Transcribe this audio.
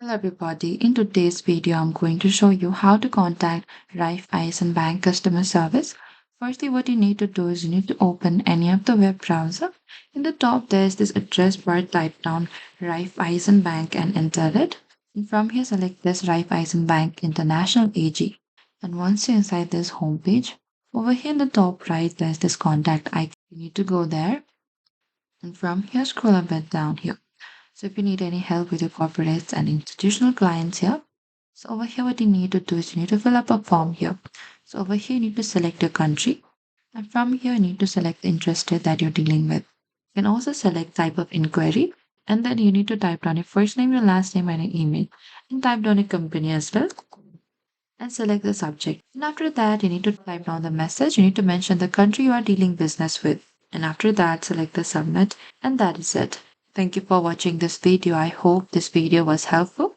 Hello everybody, in today's video I'm going to show you how to contact Raiffeisen Bank customer service. Firstly, what you need to do is you need to open any of the web browser. In the top there's this address bar, type down Raiffeisen Bank and enter it. And from here select this Raiffeisen Bank International AG. And once you're inside this homepage, over here in the top right there's this contact icon. You need to go there and from here scroll a bit down here. So if you need any help with your corporates and institutional clients here, so over here what you need to do is you need to fill up a form here. So over here you need to select your country and from here you need to select the interest rate that you're dealing with. You can also select type of inquiry and then you need to type down your first name, your last name and your email and type down your company as well and select the subject. And after that you need to type down the message. You need to mention the country you are dealing business with. And after that select the submit and that is it. Thank you for watching this video. I hope this video was helpful.